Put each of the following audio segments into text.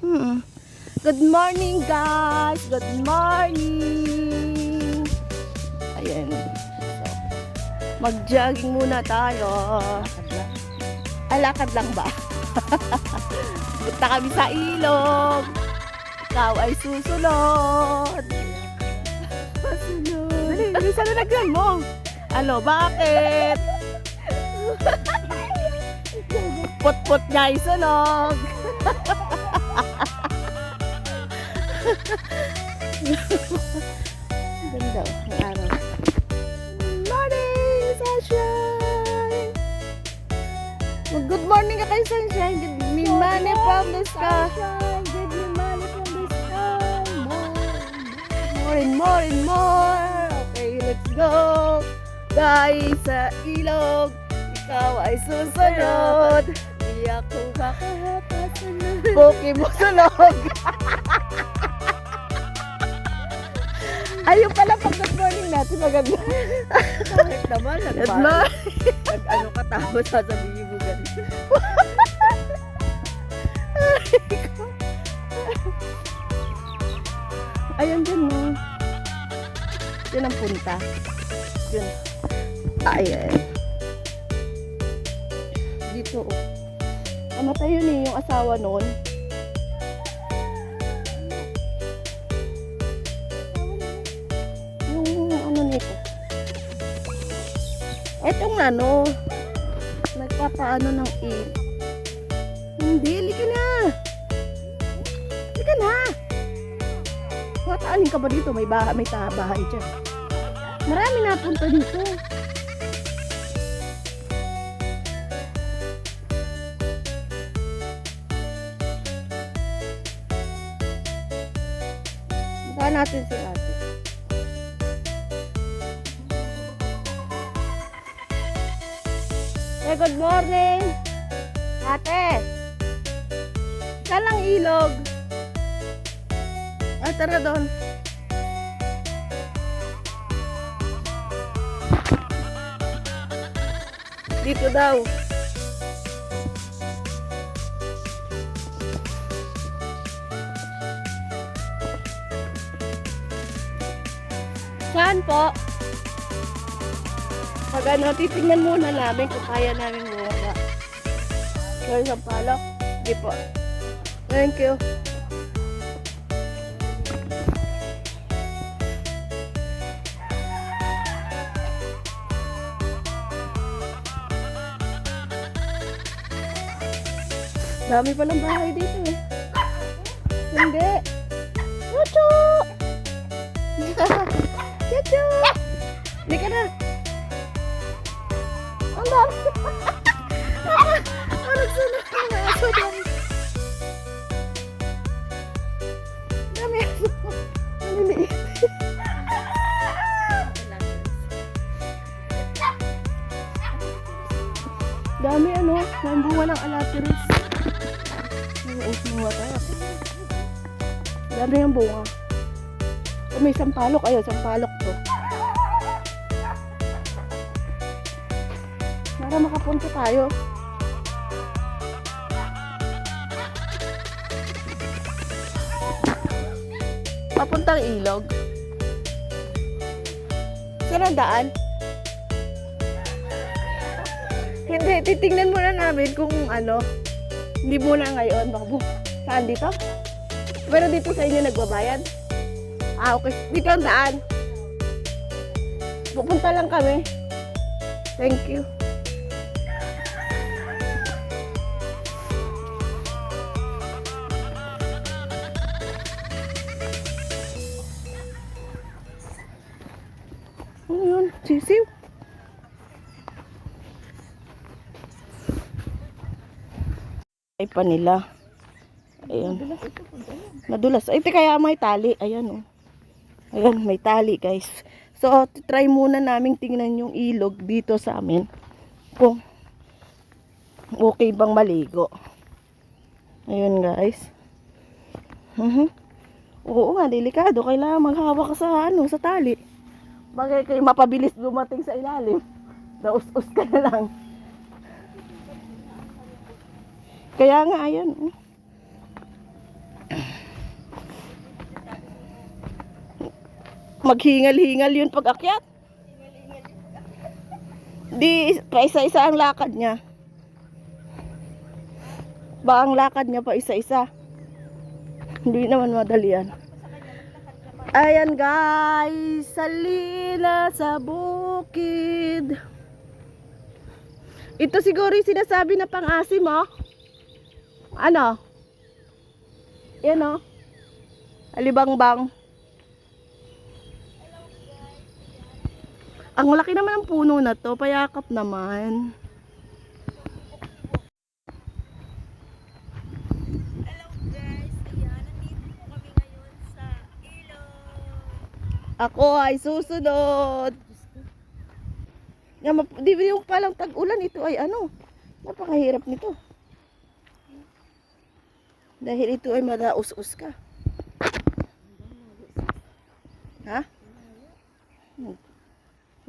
Hmm. Good morning guys! Good morning! Ayan. So, mag-jogging muna tayo. Lakad lang ba? Punta kami sa ilog. Ikaw ay susunod. Susunod. Dali, bilisan na lagyan mo. Ano, bakit? Put-put niya isunog. Ganda ng araw. Morning, sunshine! Good morning ka kay sunshine. Give me money from the sky. Give me money from the sky. More and more and more. Okay, let's go. Guys, sa ilog, ikaw ay susunod. Di ako makakasunod. Poke mo sunog. Ayun pala pag good morning natin maganda. Bakit naman? Good morning. Ano ka tapos sasabihin mo ganito? Ayun dyan mo. Yun ang punta. Yun. Ayan. Dito oh. Namatay yun eh, yung asawa noon. Yung ano nito. Etong ano. Nagpapaano ng il. Hindi, lika na. Lika na. Mataanin ka ba dito? May bahay dyan. Marami napunta dito. Saan natin si ate? Hey, good morning! Ate! Saan lang ilog? Ay, tara doon. Dito daw. Saan po? Pag ano, titingnan muna namin kung kaya namin muna. So, isang palok. Hindi po. Thank you. Dami palang bahay dito eh. Hindi. Chuchu! Chuchu! Hindi ka na. Ang dami. Parang sunod ka na aso dyan. Dami aso. Ang liliit. Dami ano. Ang bunga ng alapiris. Dami yung bunga. May sampalok. Ayaw, sampalok to. Para makapunta tayo. Papuntang ilog. Saan ang daan? Hindi, titingnan muna namin kung ano. Hindi muna ngayon. Baka saan dito? Pero dito sa inyo nagbabayad? Ah, okay. Dito ang daan. Pupunta lang kami. Thank you. Ano yun? Sisiw? Ay pa nila. Ayan. Nadulas. Ay, kaya may tali. Ayan, oh. Ayan, may tali, guys. So, try muna naming tingnan yung ilog dito sa amin. Kung okay bang maligo. Ayun, guys. Oo nga, delikado. Kailangan maghawak ka sa, sa tali. Bagay kayo mapabilis dumating sa ilalim. Daus-us ka na lang. Kaya nga, ayan. Maghingal-hingal yun pag akyat. Di, pa isa-isa ang lakad niya. Ba ang lakad niya pa isa-isa. Hindi naman madali yan. Ayan guys, salina sa bukid. Ito siguro yung sinasabi na pang-asim, oh. Ano? Yan, oh. Alibangbang. Ang laki naman ng puno na to, payakap naman. Hello guys, ayan, nandito po kami ngayon sa ilog. Ako ay susunod. Di ba yung palang tag-ulan ito ay ano? Napakahirap nito. Dahil ito ay madaus-us ka. Ha?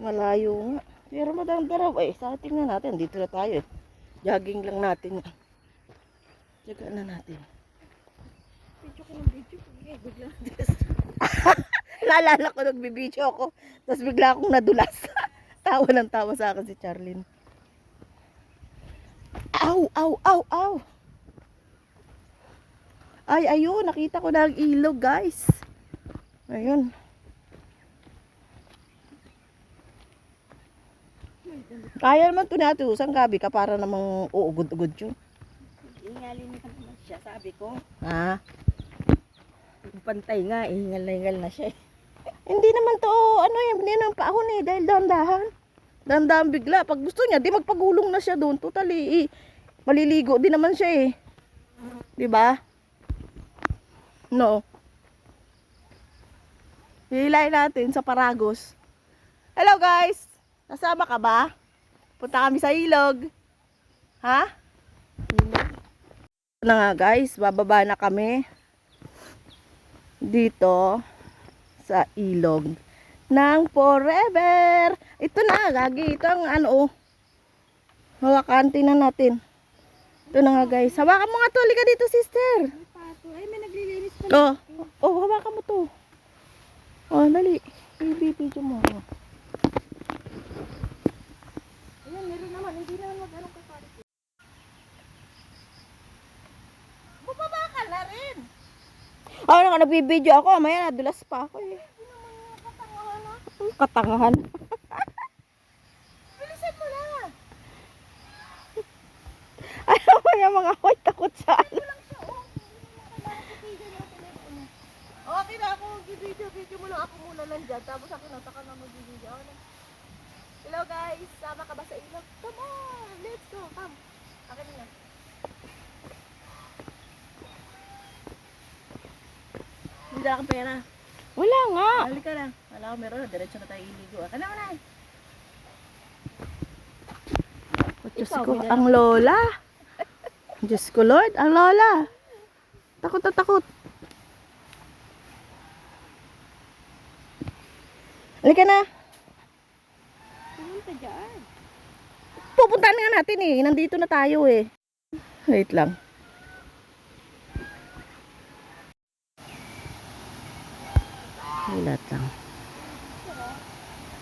Malayo nga. Pero madang-daraw eh. Sa tingnan natin. Dito na tayo eh. Jogging lang natin. Jagaan na natin. Video ko ng video. Okay, bigla. Naalala ko nagbibideo ako. Tapos bigla akong nadulas. Tawa ng tawa sa akin si Charlene. Ow! Ow! Ow! Ow! Ay, ayun. Nakita ko na ang ilog, guys. Ayun. Kaya naman ito natusan, gabi ka para namang uugod-ugod yun. Ingalin niya naman siya, sabi ko. Ha? Pantay nga, hingal na siya. Hindi naman to, ano yan, hindi naman paahon eh, dahil dahan-dahan. Dahan-dahan bigla. Pag gusto niya, di magpagulong na siya doon. Totally, maliligo din naman siya eh. Di ba? No. Hilahin natin sa Paragos. Hello guys! Kasama ka ba? Punta kami sa ilog. Ha? Ito na nga guys, bababa na kami. Dito sa ilog ng Forever. Ito na, gagi. Ito ang ano, hawakan, tingnan natin. Ito na nga guys. Hawakan mo nga to. Halika dito, sister. Ay, may naglilinis pa. Oh, hawakan mo to. Oh, dali. I-video mo. Ayan, meron naman. Hindi naman mag-anong kakari. Bumaba ka na rin. Oh, nagbibideo ako. Maya nadulas pa ako eh. Katangahan. Bilisan mo na. Ano ba yung mga ako'y takot saan? Okay na ako mag-video mo lang ako muna nandyan. Tapos ako nataka na mag-video. Hello guys, sama ka ba sa ilog? Come on, let's go, come. Akin na. Hindi na akong pera. Wala nga. Halika na. Wala ko meron. Diretso na tayo iligo. Kana ko na. Diyos ko, ang lola. Diyos ko, Lord, ang lola. Takot na takot. Halika na. Pumunta dyan. Pupuntahan nga natin eh. Nandito na tayo eh. Wait lang. Hilat lang.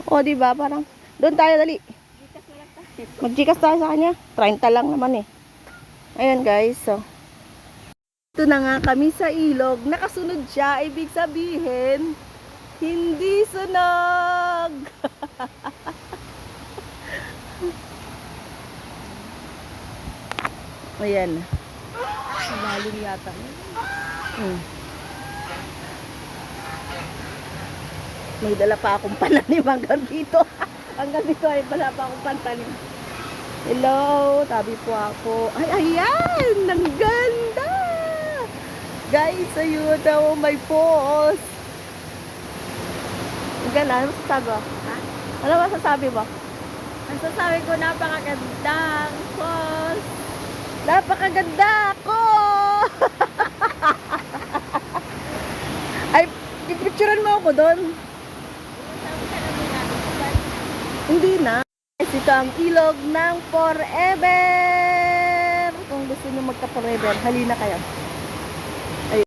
O, diba? Parang, doon tayo dali. Mag-Gcash tayo sa kanya. 30 lang naman eh. Ayan guys, so. Ito na nga kami sa ilog. Nakasunod siya. Ibig sabihin, hindi sunog. Ayan. Lalim yata. May dala pa akong pananim hanggang dito. Hanggang dito ay wala pa akong pantanim. Hello, tabi po ako. Ay, ayan! Ang ganda! Guys, ayun daw may falls. Ang ganda. Ano masasabi mo? Ha? Ano masasabi mo? Ang sasabi ko, napakagandang falls. Napakaganda ako! Ay, pipicturean mo ako doon. Hindi na. Guys, ito ang ilog ng Forever. Kung gusto nyo magka-forever, halina kayo.